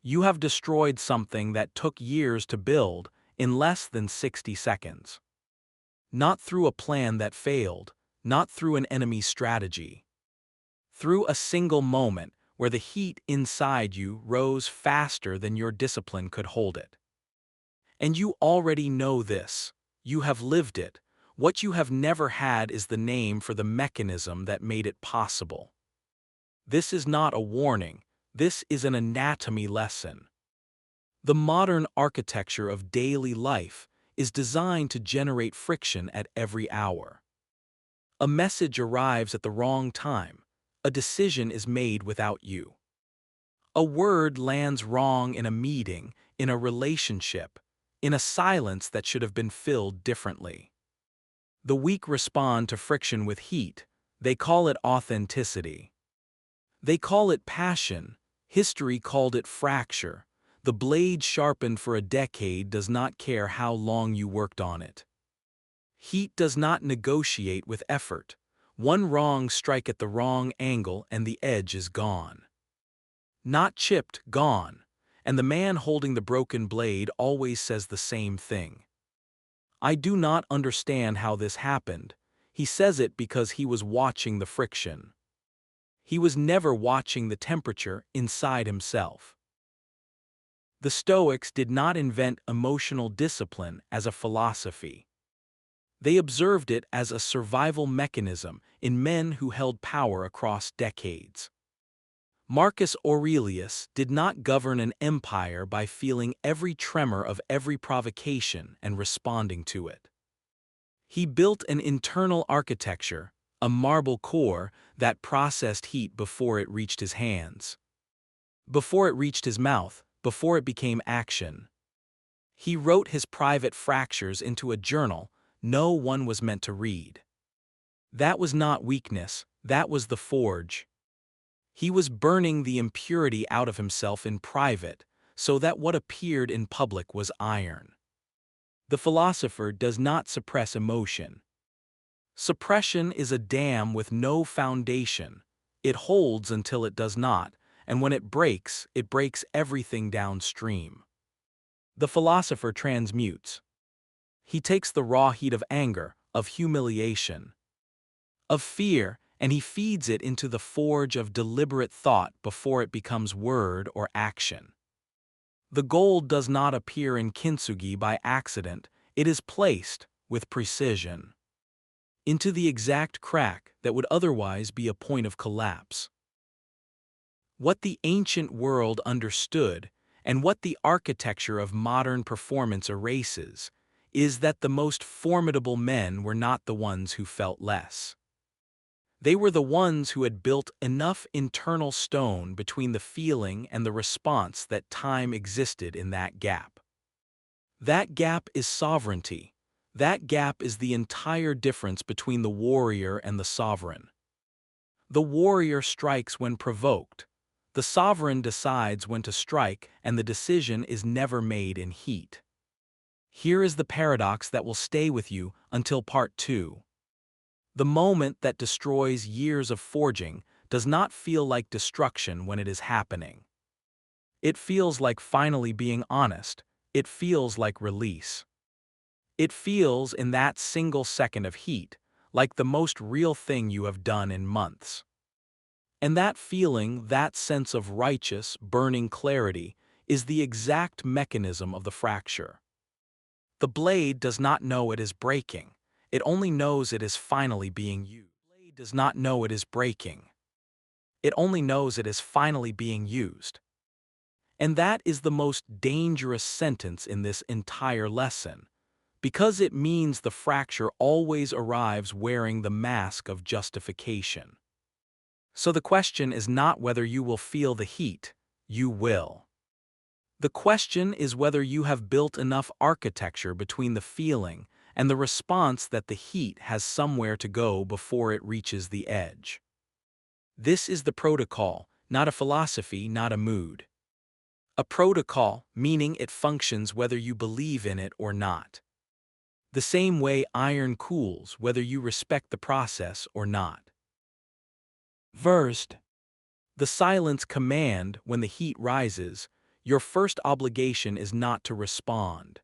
You have destroyed something that took years to build in less than 60 seconds. Not through a plan that failed, not through an enemy's strategy. Through a single moment where the heat inside you rose faster than your discipline could hold it. And you already know this. You have lived it. What you have never had is the name for the mechanism that made it possible. This is not a warning. This is an anatomy lesson. The modern architecture of daily life is designed to generate friction at every hour. A message arrives at the wrong time. A decision is made without you. A word lands wrong in a meeting, in a relationship, in a silence that should have been filled differently. The weak respond to friction with heat. They call it authenticity. They call it passion. History called it fracture. The blade sharpened for a decade does not care how long you worked on it. Heat does not negotiate with effort. One wrong strike at the wrong angle and the edge is gone. Not chipped, gone. And the man holding the broken blade always says the same thing. I do not understand how this happened. He says it because he was watching the friction. He was never watching the temperature inside himself. The Stoics did not invent emotional discipline as a philosophy. They observed it as a survival mechanism in men who held power across decades. Marcus Aurelius did not govern an empire by feeling every tremor of every provocation and responding to it. He built an internal architecture, a marble core that processed heat before it reached his hands. Before it reached his mouth, before it became action. He wrote his private fractures into a journal no one was meant to read. That was not weakness, that was the forge. He was burning the impurity out of himself in private, so that what appeared in public was iron. The philosopher does not suppress emotion. Suppression is a dam with no foundation. It holds until it does not, and when it breaks everything downstream. The philosopher transmutes. He takes the raw heat of anger, of humiliation, of fear, and he feeds it into the forge of deliberate thought before it becomes word or action. The gold does not appear in kintsugi by accident, it is placed, with precision, into the exact crack that would otherwise be a point of collapse. What the ancient world understood, and what the architecture of modern performance erases, is that the most formidable men were not the ones who felt less. They were the ones who had built enough internal stone between the feeling and the response that time existed in that gap. That gap is sovereignty. That gap is the entire difference between the warrior and the sovereign. The warrior strikes when provoked. The sovereign decides when to strike, and the decision is never made in heat. Here is the paradox that will stay with you until part 2. The moment that destroys years of forging does not feel like destruction when it is happening. It feels like finally being honest. It feels like release. It feels, in that single second of heat, like the most real thing you have done in months. And that feeling, that sense of righteous, burning clarity, is the exact mechanism of the fracture. The blade does not know it is breaking. It only knows it is finally being used. The blade does not know it is breaking. It only knows it is finally being used. And that is the most dangerous sentence in this entire lesson, because it means the fracture always arrives wearing the mask of justification. So the question is not whether you will feel the heat, you will. The question is whether you have built enough architecture between the feeling and the response that the heat has somewhere to go before it reaches the edge. This is the protocol, not a philosophy, not a mood. A protocol, meaning it functions whether you believe in it or not. The same way iron cools whether you respect the process or not. First, the silence command when the heat rises, your first obligation is not to respond.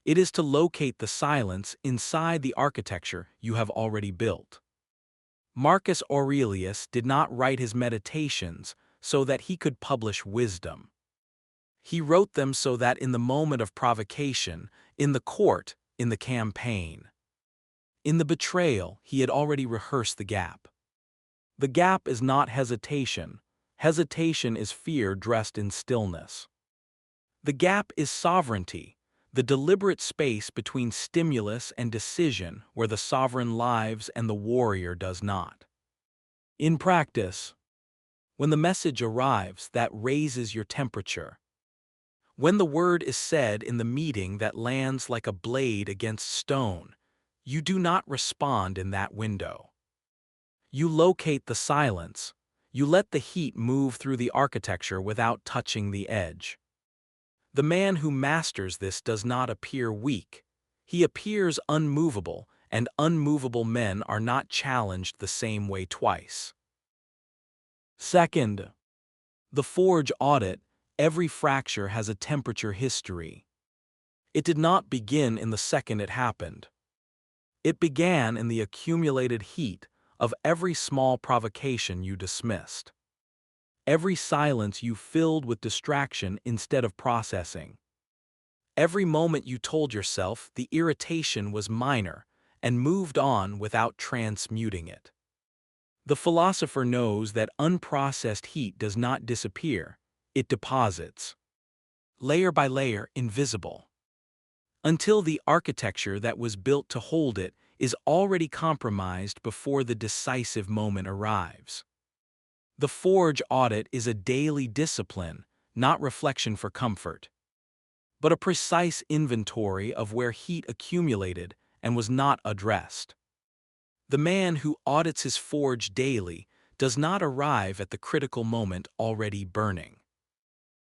It is to locate the silence inside the architecture you have already built. Marcus Aurelius did not write his meditations so that he could publish wisdom. He wrote them so that in the moment of provocation, in the court, in the campaign, in the betrayal, he had already rehearsed the gap. The gap is not hesitation. Hesitation is fear dressed in stillness. The gap is sovereignty, the deliberate space between stimulus and decision where the sovereign lives and the warrior does not. In practice, when the message arrives, that raises your temperature. When the word is said in the meeting that lands like a blade against stone, you do not respond in that window. You locate the silence. You let the heat move through the architecture without touching the edge. The man who masters this does not appear weak. He appears unmovable, and unmovable men are not challenged the same way twice. Second, the forge audit. Every fracture has a temperature history. It did not begin in the second it happened. It began in the accumulated heat of every small provocation you dismissed. Every silence you filled with distraction instead of processing. Every moment you told yourself the irritation was minor and moved on without transmuting it. The philosopher knows that unprocessed heat does not disappear, it deposits. Layer by layer, invisible. Until the architecture that was built to hold it is already compromised before the decisive moment arrives. The forge audit is a daily discipline, not reflection for comfort, but a precise inventory of where heat accumulated and was not addressed. The man who audits his forge daily does not arrive at the critical moment already burning.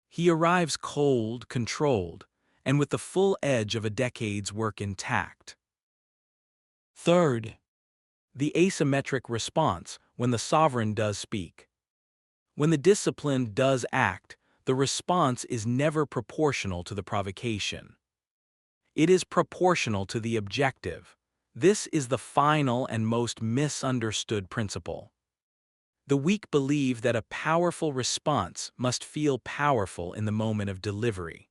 He arrives cold, controlled, and with the full edge of a decade's work intact. Third, the asymmetric response when the sovereign does speak. When the disciplined does act, the response is never proportional to the provocation. It is proportional to the objective. This is the final and most misunderstood principle. The weak believe that a powerful response must feel powerful in the moment of delivery.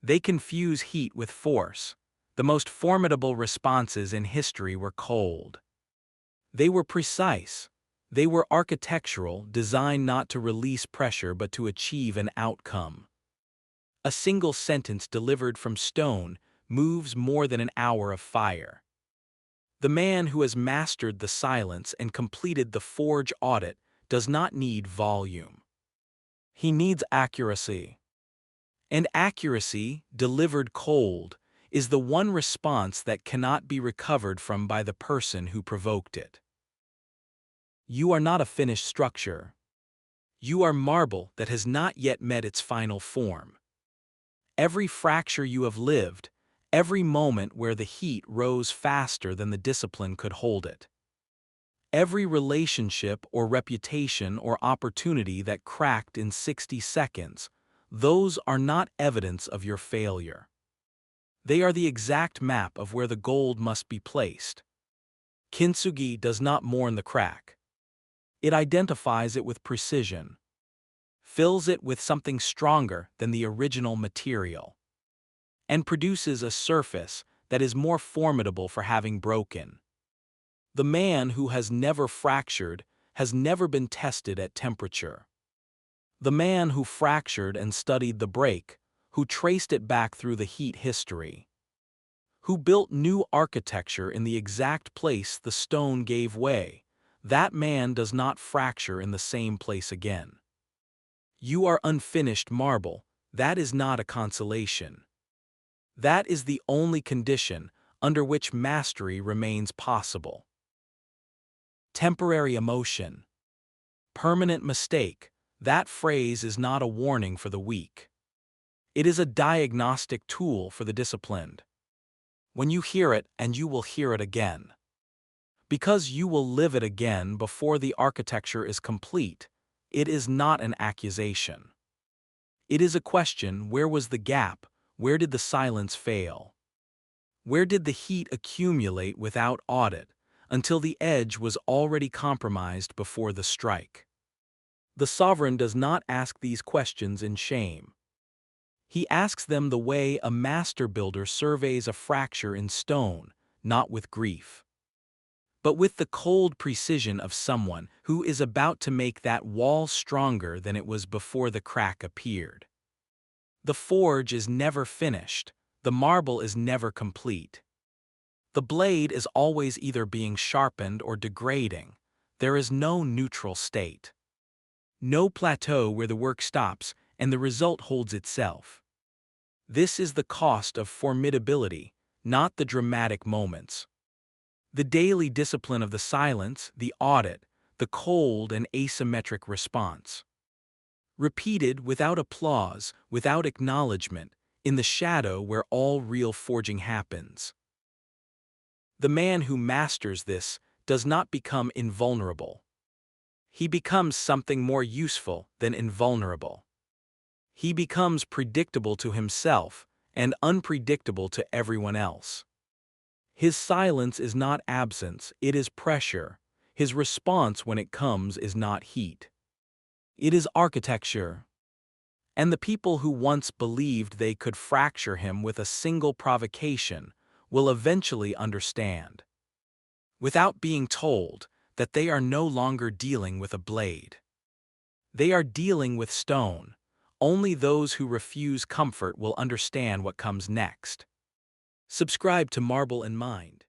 They confuse heat with force. The most formidable responses in history were cold. They were precise. They were architectural, designed not to release pressure but to achieve an outcome. A single sentence delivered from stone moves more than an hour of fire. The man who has mastered the silence and completed the forge audit does not need volume. He needs accuracy. And accuracy, delivered cold, is the one response that cannot be recovered from by the person who provoked it. You are not a finished structure. You are marble that has not yet met its final form. Every fracture you have lived, every moment where the heat rose faster than the discipline could hold it. Every relationship or reputation or opportunity that cracked in 60 seconds, those are not evidence of your failure. They are the exact map of where the gold must be placed. Kintsugi does not mourn the crack. It identifies it with precision, fills it with something stronger than the original material, and produces a surface that is more formidable for having broken. The man who has never fractured has never been tested at temperature. The man who fractured and studied the break, who traced it back through the heat history, who built new architecture in the exact place the stone gave way, that man does not fracture in the same place again. You are unfinished marble. That is not a consolation. That is the only condition under which mastery remains possible. Temporary emotion. Permanent mistake. That phrase is not a warning for the weak. It is a diagnostic tool for the disciplined. When you hear it, and you will hear it again. Because you will live it again before the architecture is complete, it is not an accusation. It is a question: where was the gap? Where did the silence fail? Where did the heat accumulate without audit, until the edge was already compromised before the strike? The sovereign does not ask these questions in shame. He asks them the way a master builder surveys a fracture in stone, not with grief, but with the cold precision of someone who is about to make that wall stronger than it was before the crack appeared. The forge is never finished, the marble is never complete. The blade is always either being sharpened or degrading. There is no neutral state. No plateau where the work stops and the result holds itself. This is the cost of formidability, not the dramatic moments. The daily discipline of the silence, the audit, the cold and asymmetric response. Repeated without applause, without acknowledgement, in the shadow where all real forging happens. The man who masters this does not become invulnerable. He becomes something more useful than invulnerable. He becomes predictable to himself and unpredictable to everyone else. His silence is not absence, it is pressure. His response when it comes is not heat. It is architecture. And the people who once believed they could fracture him with a single provocation will eventually understand, without being told, that they are no longer dealing with a blade. They are dealing with stone. Only those who refuse comfort will understand what comes next. Subscribe to Marble and Mind.